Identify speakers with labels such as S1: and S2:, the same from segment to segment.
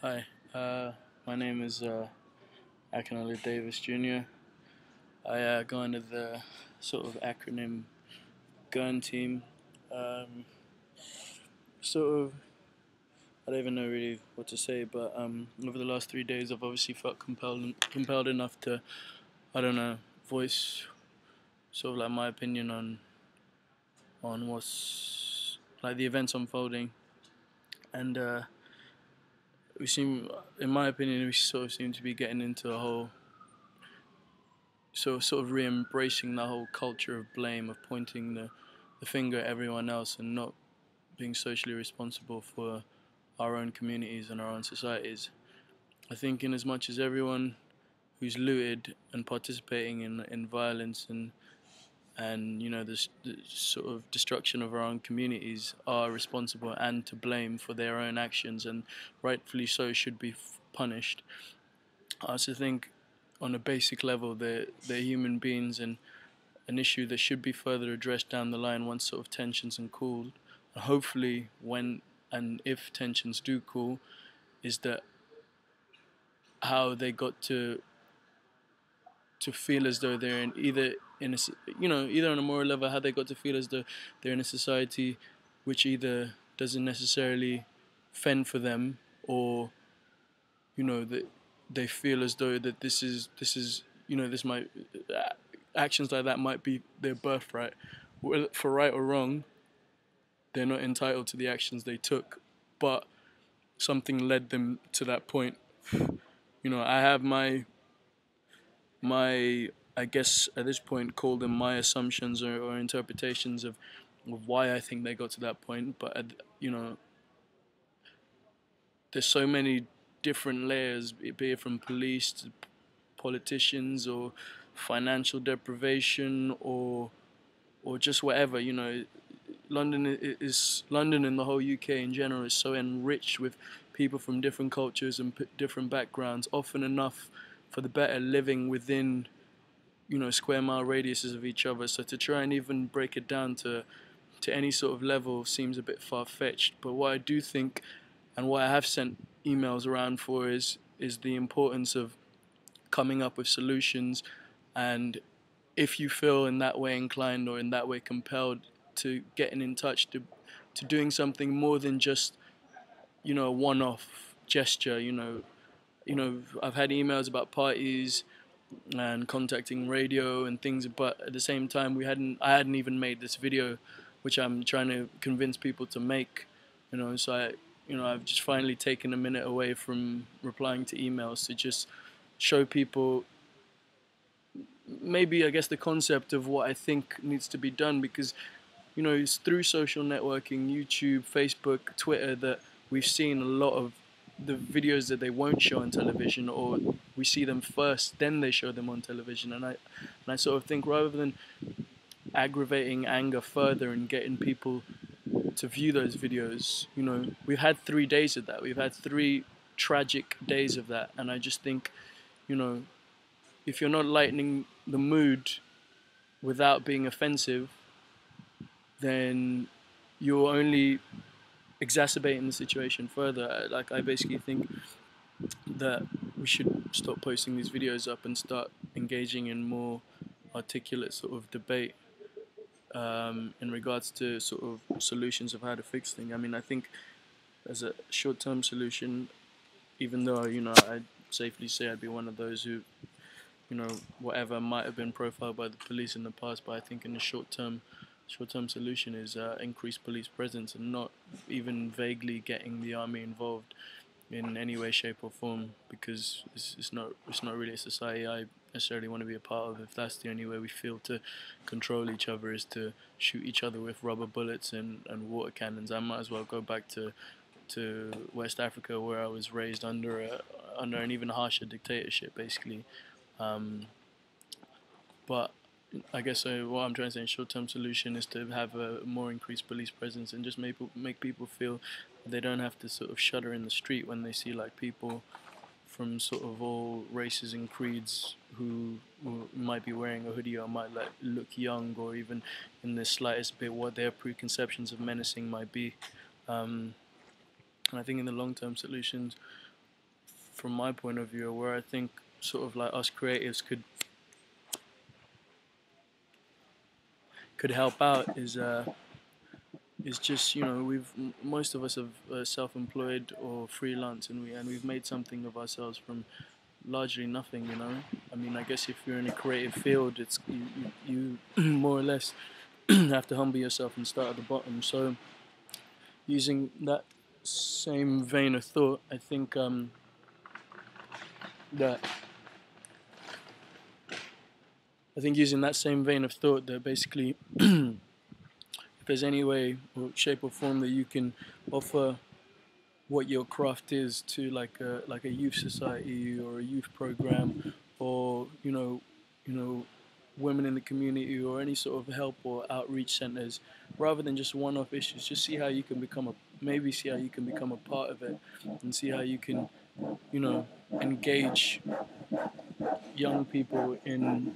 S1: Hi, my name is Akinole Davis Jr. I go under the sort of acronym GUN team. Um, sort of, I don't even know really what to say, but over the last 3 days, I've obviously felt compelled enough to, I don't know, voice sort of like my opinion on what's like the events unfolding, and we seem, in my opinion, we sort of seem to be getting into a whole sort of re-embracing the whole culture of blame, of pointing the finger at everyone else and not being socially responsible for our own communities and our own societies. I think in as much as everyone who's looted and participating in violence and the sort of destruction of our own communities are responsible and to blame for their own actions, and rightfully so should be punished. I also think on a basic level they're human beings, and an issue that should be further addressed down the line once sort of tensions and cooled. And hopefully, when and if tensions do cool, is that how they got to feel as though they're in either on a moral level, how they got to feel as though they're in a society which either doesn't necessarily fend for them, or that they feel as though that this is this might actions like that might be their birthright. Well, for right or wrong, they're not entitled to the actions they took, but something led them to that point. I have my I guess at this point call them my assumptions or interpretations of why I think they got to that point. But there's so many different layers, be it from police to politicians or financial deprivation or just whatever. London and the whole UK in general is so enriched with people from different cultures and different backgrounds, often enough for the better, living within square mile radiuses of each other. So to try and even break it down to any sort of level seems a bit far fetched. But what I do think, and what I have sent emails around for, is the importance of coming up with solutions. And if you feel in that way inclined or in that way compelled to getting in touch to doing something more than just a one-off gesture. I've had emails about parties and contacting radio and things, but at the same time I hadn't even made this video, which I'm trying to convince people to make. So I've just finally taken a minute away from replying to emails to just show people maybe, I guess, the concept of what I think needs to be done, because it's through social networking, YouTube, Facebook, Twitter, that we've seen a lot of the videos that they won't show on television, or we see them first, then they show them on television. And I sort of think, rather than aggravating anger further and getting people to view those videos, we've had 3 days of that. We've had 3 tragic days of that, and I just think, you know, if you're not lightening the mood without being offensive, then you're only exacerbating the situation further. Like, I basically think that we should stop posting these videos up and start engaging in more articulate sort of debate in regards to sort of solutions of how to fix things. I mean, I think as a short-term solution, even though I'd safely say I'd be one of those who whatever might have been profiled by the police in the past, but I think in the short-term solution is increased police presence, and not even vaguely getting the army involved in any way, shape, or form, because it's not really a society I necessarily want to be a part of. If that's the only way we feel to control each other is to shoot each other with rubber bullets and water cannons, I might as well go back to West Africa, where I was raised under an even harsher dictatorship, basically. Um, but I guess what I'm trying to say in short-term solution is to have a more increased police presence, and just make people feel they don't have to sort of shudder in the street when they see like people from sort of all races and creeds who might be wearing a hoodie or might like look young, or even in the slightest bit what their preconceptions of menacing might be. And I think in the long-term solutions, from my point of view, where I think sort of like us creatives could help out is just, you know, most of us have self-employed or freelance, and we've made something of ourselves from largely nothing, you know. I mean, I guess if you're in a creative field, it's you more or less have to humble yourself and start at the bottom. So using that same vein of thought, I think that using that same vein of thought, that basically if there's any way or shape or form that you can offer what your craft is to like a youth society or a youth program, or women in the community, or any sort of help or outreach centers, rather than just one-off issues, just see how you can become a part of it, and see how you can engage young people in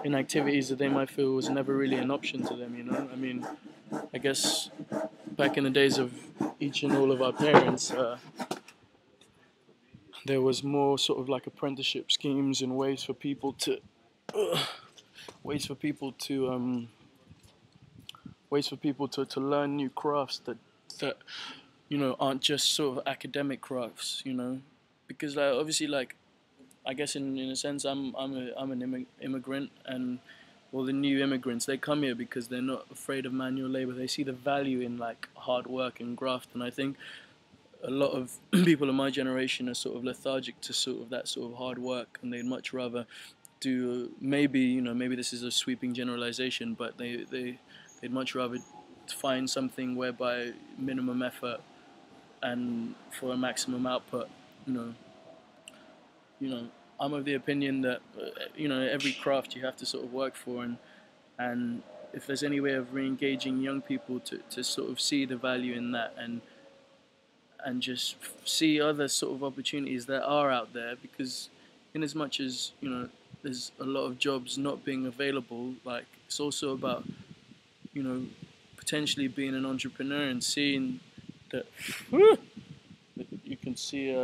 S1: in activities that they might feel was never really an option to them, you know. I mean, I guess back in the days of each and all of our parents, there was more sort of like apprenticeship schemes and ways for people to to learn new crafts that aren't just sort of academic crafts, you know, because like obviously, like, I guess in a sense I'm an immigrant, and well, the new immigrants, they come here because they're not afraid of manual labor. They see the value in like hard work and graft, and I think a lot of people in my generation are sort of lethargic to sort of that sort of hard work, and they'd much rather do, maybe this is a sweeping generalization, but they'd much rather find something whereby minimum effort and for a maximum output. you know you know I'm of the opinion that every craft you have to sort of work for, and if there's any way of re-engaging young people to sort of see the value in that, and just see other sort of opportunities that are out there, because in as much as there's a lot of jobs not being available, like, it's also about potentially being an entrepreneur and seeing that you can see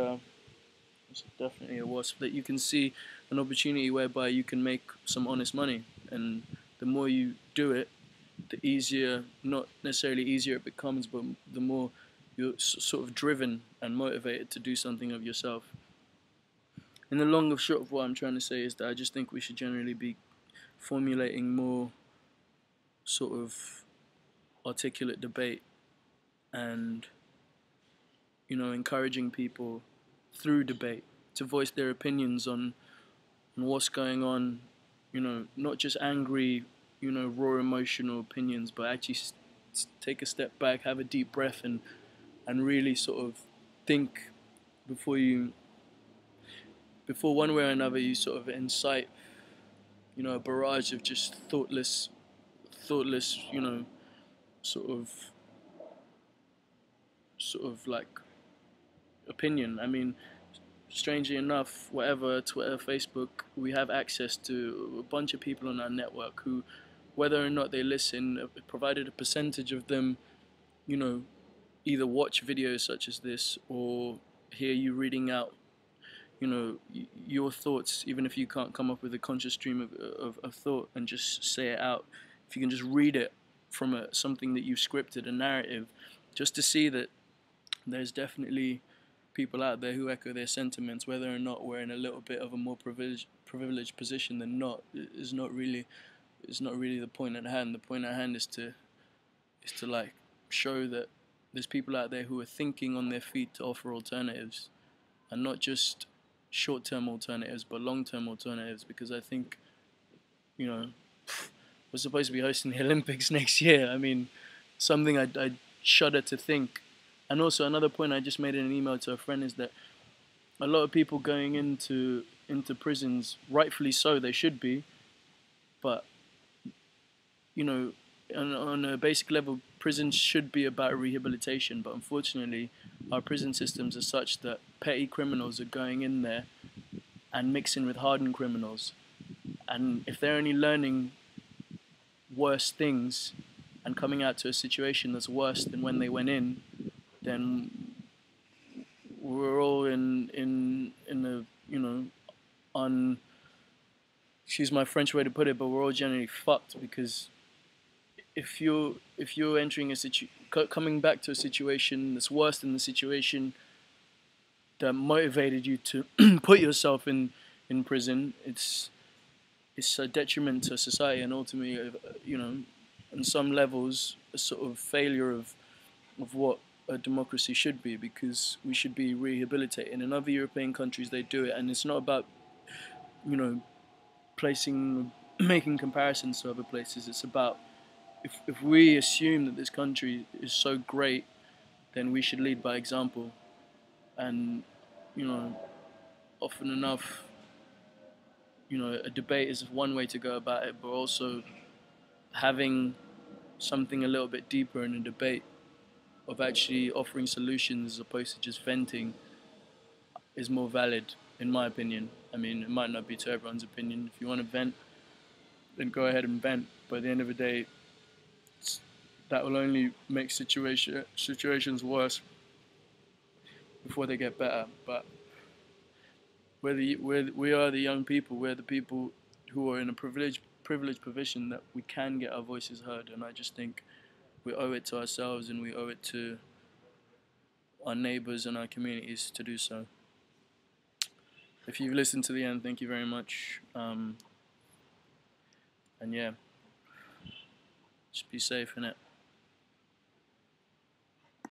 S1: it's definitely a wasp, that you can see an opportunity whereby you can make some honest money, and the more you do it, the easier, not necessarily easier it becomes, but the more you're sort of driven and motivated to do something of yourself. And the long and short of what I'm trying to say is that I just think we should generally be formulating more sort of articulate debate, and encouraging people through debate to voice their opinions on what's going on, not just angry, raw emotional opinions, but actually take a step back, have a deep breath, and really sort of think before one way or another you sort of incite a barrage of just thoughtless sort of like opinion. I mean, strangely enough, whatever, Twitter, Facebook, we have access to a bunch of people on our network who, whether or not they listen, provided a percentage of them, either watch videos such as this or hear you reading out, your thoughts, even if you can't come up with a conscious stream of thought and just say it out. If you can just read it from something that you've scripted, a narrative, just to see that there's definitely people out there who echo their sentiments, whether or not we're in a little bit of a more privileged position than not, is not really the point at hand. The point at hand is to like show that there's people out there who are thinking on their feet to offer alternatives, and not just short-term alternatives, but long-term alternatives. Because I think, we're supposed to be hosting the Olympics next year. I mean, something I shudder to think. And also another point I just made in an email to a friend is that a lot of people going into prisons, rightfully so, they should be, but on a basic level, prisons should be about rehabilitation. But unfortunately, our prison systems are such that petty criminals are going in there and mixing with hardened criminals, and if they're only learning worse things and coming out to a situation that's worse than when they went in, then we're all in a, you know, on, excuse my French way to put it, but we're all generally fucked, because if you're entering a coming back to a situation that's worse than the situation that motivated you to put yourself in prison, it's a detriment to society, and ultimately, you know, on some levels, a sort of failure of what a democracy should be, because we should be rehabilitating. In other European countries, they do it, and it's not about, you know, making comparisons to other places. It's about, if we assume that this country is so great, then we should lead by example. And, you know, often enough, you know, a debate is one way to go about it, but also having something a little bit deeper in a debate, of actually offering solutions as opposed to just venting, is more valid, in my opinion. I mean, it might not be to everyone's opinion. If you want to vent, then go ahead and vent. But at the end of the day, that will only make situations worse before they get better. But we are the young people. We're the people who are in a privileged position that we can get our voices heard. And I just think we owe it to ourselves, and we owe it to our neighbors and our communities to do so. If you've listened to the end, thank you very much. And yeah, just be safe, innit?